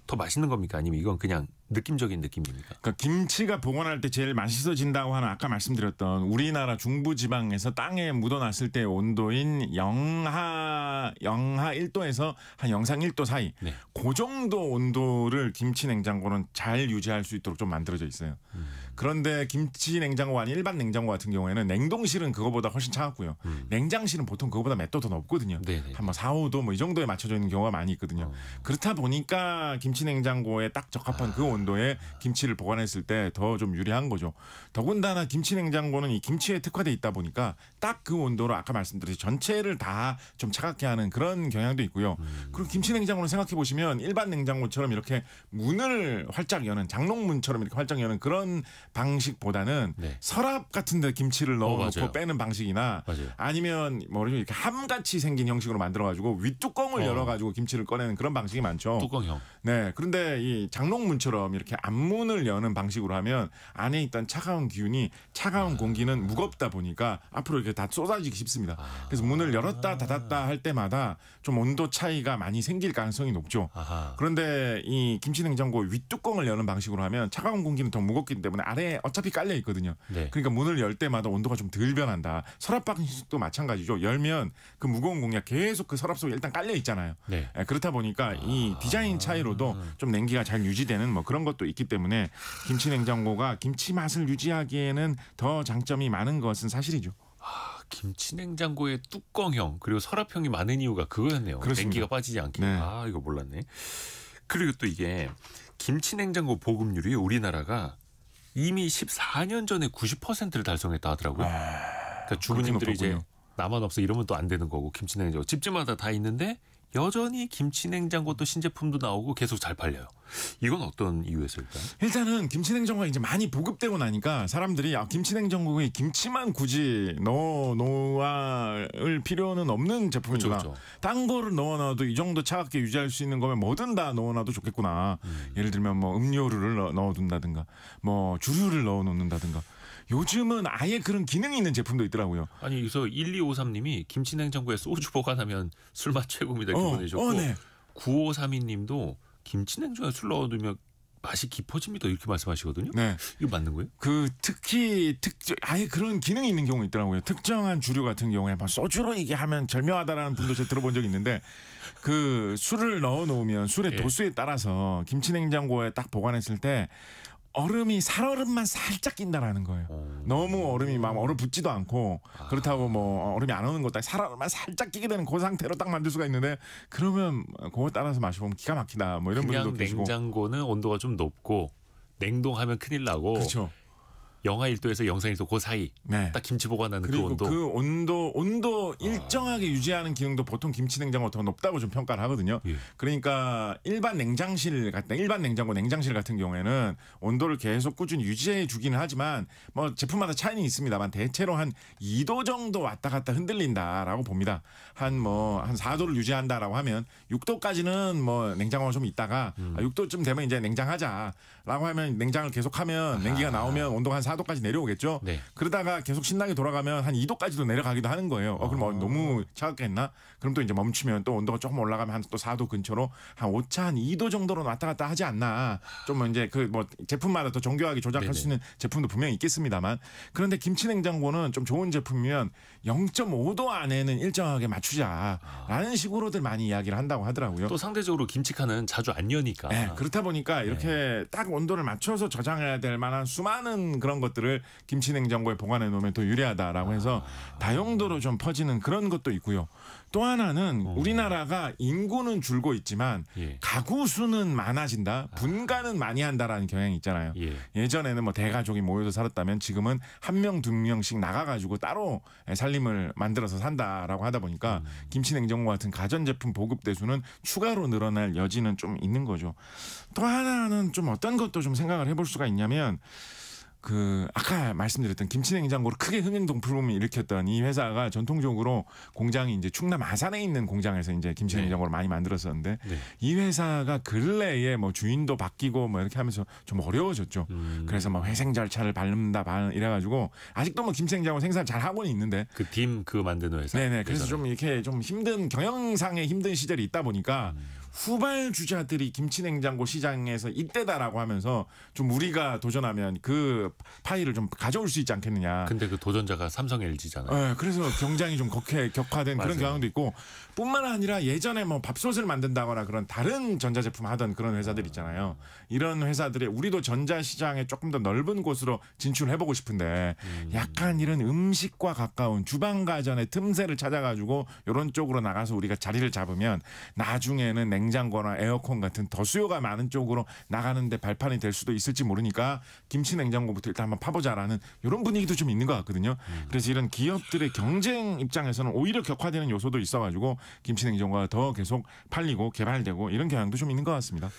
더 맛있는 겁니까? 아니면 이건 그냥 느낌적인 느낌입니까? 그러니까 김치가 보관할 때 제일 맛있어진다고 하는 아까 말씀드렸던 우리나라 중부지방에서 땅에 묻어놨을 때 온도인 영하 1도에서 한 영상 1도 사이 네. 그 정도 온도를 김치 냉장고는 잘 유지할 수 있도록 좀 만들어져 있어요. 그런데 김치 냉장고가 아닌 일반 냉장고 같은 경우에는 냉동실은 그거보다 훨씬 차갑고요. 냉장실은 보통 그거보다 몇 도 더 높거든요. 네네. 한 뭐 4, 5도 뭐 이 정도에 맞춰져 있는 경우가 많이 있거든요. 그렇다 보니까 김치 냉장고에 딱 적합한 그 온도에 김치를 보관했을 때 더 좀 유리한 거죠. 더군다나 김치 냉장고는 이 김치에 특화돼 있다 보니까 딱 그 온도로 아까 말씀드렸듯이 전체를 다 좀 차갑게 하는 그런 경향도 있고요. 그리고 김치 냉장고는 생각해 보시면 일반 냉장고처럼 이렇게 문을 활짝 여는 장롱문처럼 이렇게 활짝 여는 그런 방식보다는 네. 서랍 같은 데 김치를 넣어놓고 맞아요. 빼는 방식이나 맞아요. 아니면 뭐 이렇게 함같이 생긴 형식으로 만들어가지고 윗뚜껑을 열어가지고 김치를 꺼내는 그런 방식이 많죠. 뚜껑형. 네, 그런데 이 장롱문처럼 이렇게 앞문을 여는 방식으로 하면 안에 있던 차가운 기운이 차가운 공기는 무겁다 보니까 앞으로 이렇게 다 쏟아지기 쉽습니다. 그래서 문을 열었다 닫았다 할 때마다 좀 온도 차이가 많이 생길 가능성이 높죠. 아하. 그런데 이 김치냉장고 윗뚜껑을 여는 방식으로 하면 차가운 공기는 더 무겁기 때문에 아래에 어차피 깔려 있거든요. 네. 그러니까 문을 열 때마다 온도가 좀 덜 변한다. 서랍 방식도 마찬가지죠. 열면 그 무거운 공기가 계속 그 서랍 속에 일단 깔려 있잖아요. 네. 그렇다 보니까 이 디자인 차이로도 좀 냉기가 잘 유지되는 뭐 그런 것도 있기 때문에 김치 냉장고가 김치 맛을 유지하기에는 더 장점이 많은 것은 사실이죠. 김치 냉장고에 뚜껑형 그리고 서랍형이 많은 이유가 그거였네요. 그렇습니다. 냉기가 빠지지 않게. 네. 아, 이거 몰랐네. 그리고 또 이게 김치 냉장고 보급률이 우리나라가 이미 14년 전에 90%를 달성했다 하더라고요. 그러니까 주부님들이 이제 높았군요. 나만 없어 이러면 또 안 되는 거고 김치 냉장고 집집마다 다 있는데 여전히 김치 냉장고 또 신제품도 나오고 계속 잘 팔려요. 이건 어떤 이유에서일까요? 일단은 김치냉장고가 이제 많이 보급되고 나니까 사람들이 김치 냉장고에 김치만 굳이 넣을 필요는 없는 제품이구나. 그렇죠, 그렇죠. 딴 거를 넣어놔도 이 정도 차갑게 유지할 수 있는 거면 뭐든 다 넣어놔도 좋겠구나. 예를 들면 뭐 음료를 넣어둔다든가 뭐 주류를 넣어놓는다든가. 요즘은 아예 그런 기능이 있는 제품도 있더라고요. 아니 그래서 1253님이 김치 냉장고에 소주 보관하면 술맛 최고입니다 이렇게 보내주셨고 네. 9532님도 김치 냉장고에 술 넣어두면 맛이 깊어집니다 이렇게 말씀하시거든요. 네. 이거 맞는 거예요? 그 특히 아예 그런 기능이 있는 경우 있더라고요. 특정한 주류 같은 경우에 막 소주로 이게 하면 절묘하다라는 분도 제가 들어본 적이 있는데 그 술을 넣어 놓으면 술의 예. 도수에 따라서 김치 냉장고에 딱 보관했을 때 얼음이 살얼음만 살짝 낀다라는 거예요. 너무 얼음이 막 얼어붙지도 않고 그렇다고 뭐 얼음이 안 오는 것도 살얼음만 살짝 끼게 되는 그 상태로 딱 만들 수가 있는데 그러면 그거 따라서 마셔보면 기가 막히다 뭐 이런 그냥 분들도 계시고. 냉장고는 온도가 좀 높고 냉동하면 큰일 나고 그렇죠. 영하 1도에서 영상 1도 그 사이 네. 딱 김치 보관하는 그 그리고 온도. 그 온도 일정하게 유지하는 기능도 보통 김치 냉장고 더 높다고 좀 평가를 하거든요. 예. 그러니까 일반 냉장고 냉장실 같은 경우에는 온도를 계속 꾸준히 유지해 주기는 하지만 뭐 제품마다 차이는 있습니다만 대체로 한 2도 정도 왔다 갔다 흔들린다라고 봅니다. 한 4도를 유지한다라고 하면 6도까지는 뭐 냉장고가 좀 있다가 6도쯤 되면 이제 냉장하자라고 하면 냉장을 계속하면 냉기가 나오면 온도가 한 4도까지 내려오겠죠. 네. 그러다가 계속 신나게 돌아가면 한 2도까지도 내려가기도 하는 거예요. 그럼 너무 차갑게 했나? 그럼 또 이제 멈추면 또 온도가 조금 올라가면 한 또 4도 근처로 한 오차 한 2도 정도로 왔다 갔다 하지 않나. 좀 이제 그 뭐 제품마다 더 정교하게 조작할 수 있는 제품도 분명히 있겠습니다만 그런데 김치 냉장고는 좀 좋은 제품이면 0.5도 안에는 일정하게 맞추자라는 식으로들 많이 이야기를 한다고 하더라고요. 또 상대적으로 김치칸은 자주 안 여니까. 네, 그렇다 보니까 이렇게 딱 온도를 맞춰서 저장해야 될 만한 수많은 그런 것들을 김치 냉장고에 보관해 놓으면 더 유리하다라고 해서 다용도로 좀 퍼지는 그런 것도 있고요. 또 하나는 우리나라가 인구는 줄고 있지만 예. 가구 수는 많아진다. 분가는 많이 한다라는 경향이 있잖아요. 예. 예전에는 뭐 대가족이 모여서 살았다면 지금은 한 명, 두 명씩 나가가지고 따로 살림을 만들어서 산다라고 하다 보니까 김치 냉장고 같은 가전제품 보급 대수는 추가로 늘어날 여지는 좀 있는 거죠. 또 하나는 좀 어떤 것도 좀 생각을 해볼 수가 있냐면 그 아까 말씀드렸던 김치 냉장고를 크게 흥행동품을 일으켰던 이 회사가 전통적으로 공장이 이제 충남 아산에 있는 공장에서 이제 김치 냉장고를 많이 만들었었는데 이 회사가 근래에 뭐 주인도 바뀌고 뭐 이렇게 하면서 좀 어려워졌죠. 그래서 뭐 회생 절차를 밟는다 이래가지고 아직도 뭐 김치 냉장고 생산 잘 하고는 있는데 그 딤 그 만드는 회사. 네네. 그래서 좀 이렇게 좀 힘든 경영상의 힘든 시절이 있다 보니까 후발주자들이 김치냉장고 시장에서 이때다라고 하면서 좀 우리가 도전하면 그 파일을 좀 가져올 수 있지 않겠느냐. 근데 그 도전자가 삼성 LG잖아요. 네, 그래서 경쟁이 좀 격화된 그런 경향도 있고 뿐만 아니라 예전에 뭐 밥솥을 만든다거나 그런 다른 전자제품 하던 그런 회사들 있잖아요. 이런 회사들이 우리도 전자시장에 조금 더 넓은 곳으로 진출해보고 싶은데 약간 이런 음식과 가까운 주방가전의 틈새를 찾아가지고 이런 쪽으로 나가서 우리가 자리를 잡으면 나중에는 냉장고나 에어컨 같은 더 수요가 많은 쪽으로 나가는데 발판이 될 수도 있을지 모르니까 김치 냉장고부터 일단 한번 파보자라는 이런 분위기도 좀 있는 것 같거든요. 그래서 이런 기업들의 경쟁 입장에서는 오히려 격화되는 요소도 있어가지고 김치 냉장고가 더 계속 팔리고 개발되고 이런 경향도 좀 있는 것 같습니다.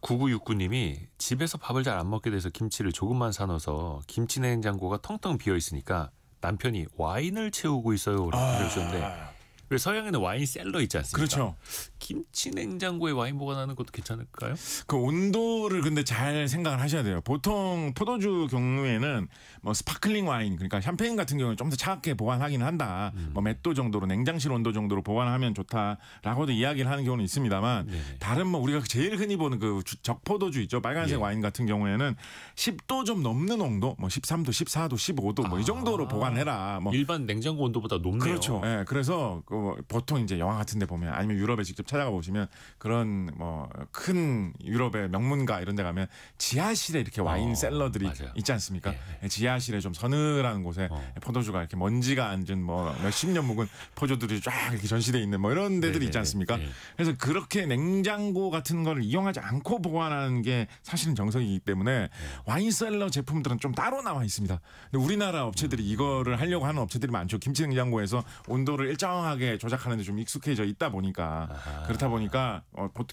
9969님이 집에서 밥을 잘 안 먹게 돼서 김치를 조금만 사놓아서 김치 냉장고가 텅텅 비어 있으니까 남편이 와인을 채우고 있어요. 라고 그러셨는데 왜 서양에는 와인 셀러 있지 않습니까? 그렇죠. 김치 냉장고에 와인 보관하는 것도 괜찮을까요? 그 온도를 근데 잘 생각을 하셔야 돼요. 보통 포도주 경우에는 뭐 스파클링 와인 그러니까 샴페인 같은 경우는 좀 더 차갑게 보관하기는 한다. 뭐 몇 도 정도로 냉장실 온도 정도로 보관하면 좋다라고도 이야기를 하는 경우는 있습니다만 네네. 다른 뭐 우리가 제일 흔히 보는 그 적포도주 있죠. 빨간색 예. 와인 같은 경우에는 10도 좀 넘는 온도 뭐 13도, 14도, 15도 뭐 이 정도로 보관해라. 뭐 일반 냉장고 온도보다 높네요. 그렇죠. 예, 그래서 보통 이제 영화 같은 데 보면 아니면 유럽에 직접 찾아가 보시면 그런 뭐 큰 유럽의 명문가 이런 데 가면 지하실에 이렇게 와인 셀러들이 맞아요. 있지 않습니까? 예, 예, 지하실에 좀 서늘한 곳에 포도주가 이렇게 먼지가 앉은 뭐 몇십 년 묵은 포도들이 쫙 이렇게 전시돼 있는 뭐 이런 데들이 네네. 있지 않습니까? 예. 그래서 그렇게 냉장고 같은 걸 이용하지 않고 보관하는 게 사실은 정석이기 때문에 와인 셀러 제품들은 좀 따로 나와 있습니다. 근데 우리나라 업체들이 이거를 하려고 하는 업체들이 많죠. 김치 냉장고에서 온도를 일정하게 조작하는 데 좀 익숙해져 있다 보니까 그렇다 보니까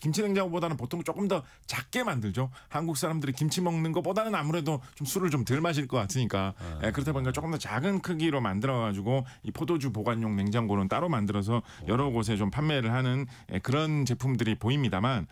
김치 냉장고보다는 보통 조금 더 작게 만들죠. 한국 사람들이 김치 먹는 것보다는 아무래도 좀 술을 좀 덜 마실 것 같으니까 예, 그렇다 보니까 조금 더 작은 크기로 만들어 가지고 이 포도주 보관용 냉장고는 따로 만들어서 여러 곳에 좀 판매를 하는 그런 제품들이 보입니다만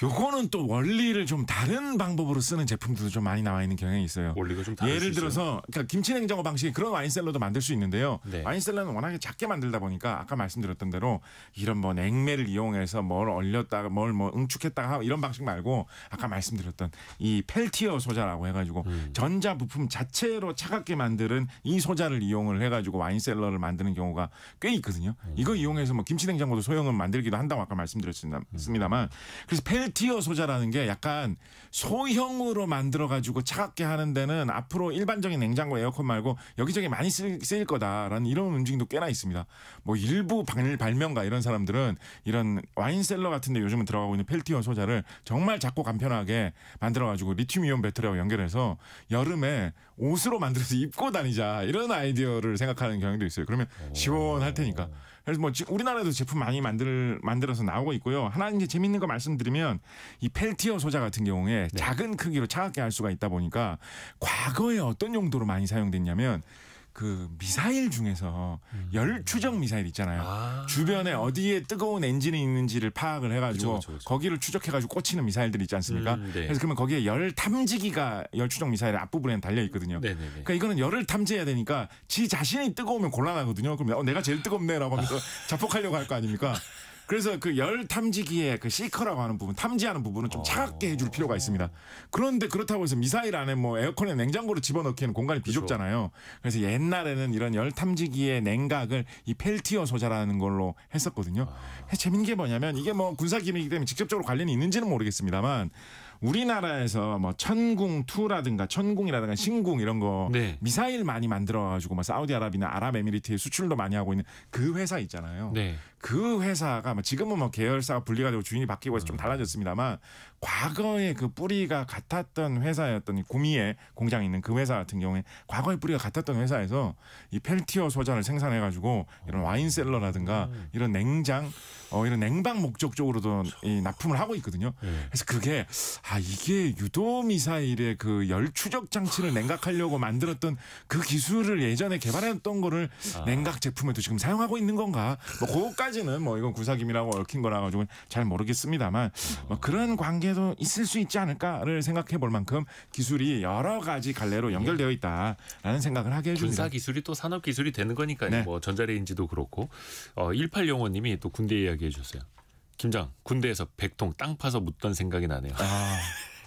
요거는 또 원리를 좀 다른 방법으로 쓰는 제품들도 좀 많이 나와 있는 경향이 있어요. 원리가 좀 다를 수 예를 있어요? 들어서 그러니까 김치 냉장고 방식의 그런 와인 셀러도 만들 수 있는데요. 네. 와인 셀러는 워낙에 작게 만들다 보니까 아까 말씀드렸던 대로 이런 뭐 냉매를 이용해서 뭘 얼렸다가 뭘 뭐 응축했다가 이런 방식 말고 아까 말씀드렸던 이 펠티어 소자라고 해가지고 전자 부품 자체로 차갑게 만드는 이 소자를 이용을 해가지고 와인 셀러를 만드는 경우가 꽤 있거든요. 이거 이용해서 뭐 김치 냉장고도 소형은 만들기도 한다고 아까 말씀드렸습니다만 그래서 펠티어 소자라는 게 약간 소형으로 만들어가지고 차갑게 하는 데는 앞으로 일반적인 냉장고 에어컨 말고 여기저기 많이 쓰일 거다라는 이런 움직임도 꽤나 있습니다. 뭐 일부 발명가 이런 사람들은 이런 와인셀러 같은 데 요즘은 들어가고 있는 펠티어 소자를 정말 작고 간편하게 만들어가지고 리튬이온 배터리하고 연결해서 여름에 옷으로 만들어서 입고 다니자 이런 아이디어를 생각하는 경향도 있어요. 그러면 시원할 테니까. 그래서 뭐 우리나라에도 제품 많이 만들어서 나오고 있고요. 하나 이제 재밌는 거 말씀드리면 이 펠티어 소자 같은 경우에 작은 크기로 차갑게 할 수가 있다 보니까 과거에 어떤 용도로 많이 사용됐냐면 그 미사일 중에서 열 추적 미사일 있잖아요. 주변에 어디에 뜨거운 엔진이 있는지를 파악을 해가지고 그쵸. 거기를 추적해가지고 꽂히는 미사일들 있지 않습니까? 네. 그래서 그러면 거기에 열 탐지기가 열 추적 미사일의 앞부분에 달려 있거든요. 네네네. 그러니까 이거는 열을 탐지해야 되니까 지 자신이 뜨거우면 곤란하거든요. 그러면 내가 제일 뜨겁네라고 하면서 자폭하려고 할 거 아닙니까? 그래서 그 열 탐지기의 그 시커라고 하는 부분, 탐지하는 부분은 좀 차갑게 해줄 필요가 있습니다. 그런데 그렇다고 해서 미사일 안에 뭐 에어컨에 냉장고를 집어넣기에는 공간이 비좁잖아요. 그래서 옛날에는 이런 열 탐지기의 냉각을 이 펠티어 소자라는 걸로 했었거든요. 재밌는 게 뭐냐면 이게 뭐 군사 기밀이기 때문에 직접적으로 관련이 있는지는 모르겠습니다만 우리나라에서 뭐 천궁2라든가 천궁이라든가 신궁 이런 거 네. 미사일 많이 만들어가지고 뭐 사우디아라비아나 아랍에미리트에 수출도 많이 하고 있는 그 회사 있잖아요. 네. 그 회사가 뭐 지금은 뭐 계열사가 분리가 되고 주인이 바뀌고 해서 좀 달라졌습니다만 과거에 그 뿌리가 같았던 회사였던 이 구미에 공장이 있는 그 회사 같은 경우에 과거에 뿌리가 같았던 회사에서 이 펠티어 소자를 생산해가지고 이런 와인셀러라든가 이런 냉장 이런 냉방 목적 쪽으로도 이 납품을 하고 있거든요. 그래서 그게 이게 유도 미사일의 그 열 추적 장치를 냉각하려고 만들었던 그 기술을 예전에 개발했던 거를 냉각 제품에도 지금 사용하고 있는 건가? 뭐 그것까지는 뭐 이건 군사기밀하고 얽힌 거라 가지고 잘 모르겠습니다만 뭐 그런 관계도 있을 수 있지 않을까를 생각해 볼 만큼 기술이 여러 가지 갈래로 연결되어 있다라는 생각을 하게 해줍니다. 군사 기술이 또 산업 기술이 되는 거니까요. 네. 뭐 전자레인지도 그렇고 1805님이 또 군대 이야기 해주셨어요. 김장 군대에서 백통 땅 파서 묻던 생각이 나네요. 아,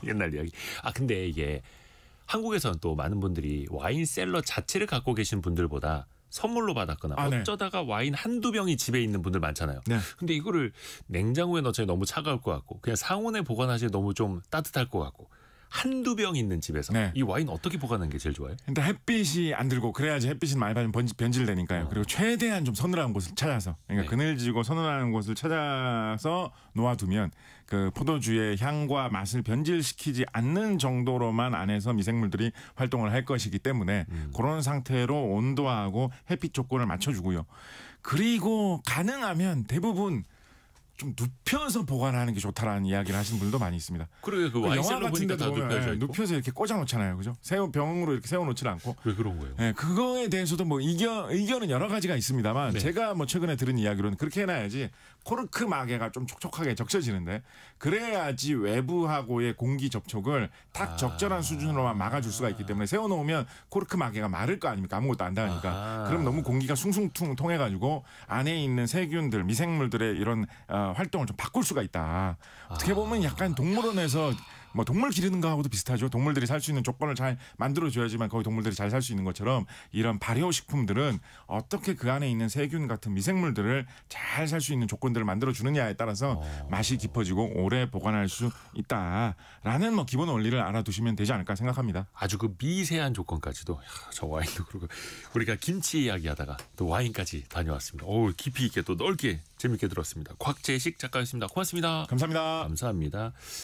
옛날 이야기. 근데 이게 한국에서는 또 많은 분들이 와인 셀러 자체를 갖고 계신 분들보다 선물로 받았거나 네. 어쩌다가 와인 한두 병이 집에 있는 분들 많잖아요. 네. 근데 이거를 냉장고에 넣자니 너무 차가울 것 같고 그냥 상온에 보관하자니 너무 좀 따뜻할 것 같고 한두 병 있는 집에서 네. 이 와인 어떻게 보관하는 게 제일 좋아요? 근데 햇빛이 안 들고 그래야지 햇빛이 많이 받으면 변질되니까요. 그리고 최대한 좀 서늘한 곳을 찾아서 그러니까 네. 그늘지고 서늘한 곳을 찾아서 놓아두면 그 포도주의 향과 맛을 변질시키지 않는 정도로만 안에서 미생물들이 활동을 할 것이기 때문에 그런 상태로 온도하고 햇빛 조건을 맞춰주고요. 그리고 가능하면 대부분 좀 눕혀서 보관하는 게 좋다라는 이야기를 하시는 분들도 많이 있습니다. 그러게 그 영화 와인셀러 같은 보니까 데도 다 보면 눕혀져 있고. 눕혀서 이렇게 꽂아 놓잖아요. 그죠? 병으로 이렇게 세워 놓질 않고. 왜 그런 거예요? 네, 그거에 대해서도 뭐 의견은 여러 가지가 있습니다만 네. 제가 뭐 최근에 들은 이야기로는 그렇게 해놔야지 코르크 마개가 좀 촉촉하게 적셔지는데 그래야지 외부하고의 공기 접촉을 딱 적절한 수준으로만 막아줄 수가 있기 때문에 세워놓으면 코르크 마개가 마를 거 아닙니까? 아무것도 안 닿으니까. 그럼 너무 공기가 숭숭 통해가지고 안에 있는 세균들, 미생물들의 이런 활동을 좀 바꿀 수가 있다. 어떻게 보면 약간 동물원에서 뭐 동물 기르는 거하고도 비슷하죠. 동물들이 살 수 있는 조건을 잘 만들어줘야지만 거기 동물들이 잘 살 수 있는 것처럼 이런 발효식품들은 어떻게 그 안에 있는 세균 같은 미생물들을 잘 살 수 있는 조건들을 만들어주느냐에 따라서 맛이 깊어지고 오래 보관할 수 있다라는 뭐 기본 원리를 알아두시면 되지 않을까 생각합니다. 아주 그 미세한 조건까지도 저 와인도 그렇고 우리가 김치 이야기하다가 또 와인까지 다녀왔습니다. 깊이 있게 또 넓게 재밌게 들었습니다. 곽재식 작가였습니다. 고맙습니다. 감사합니다. 감사합니다.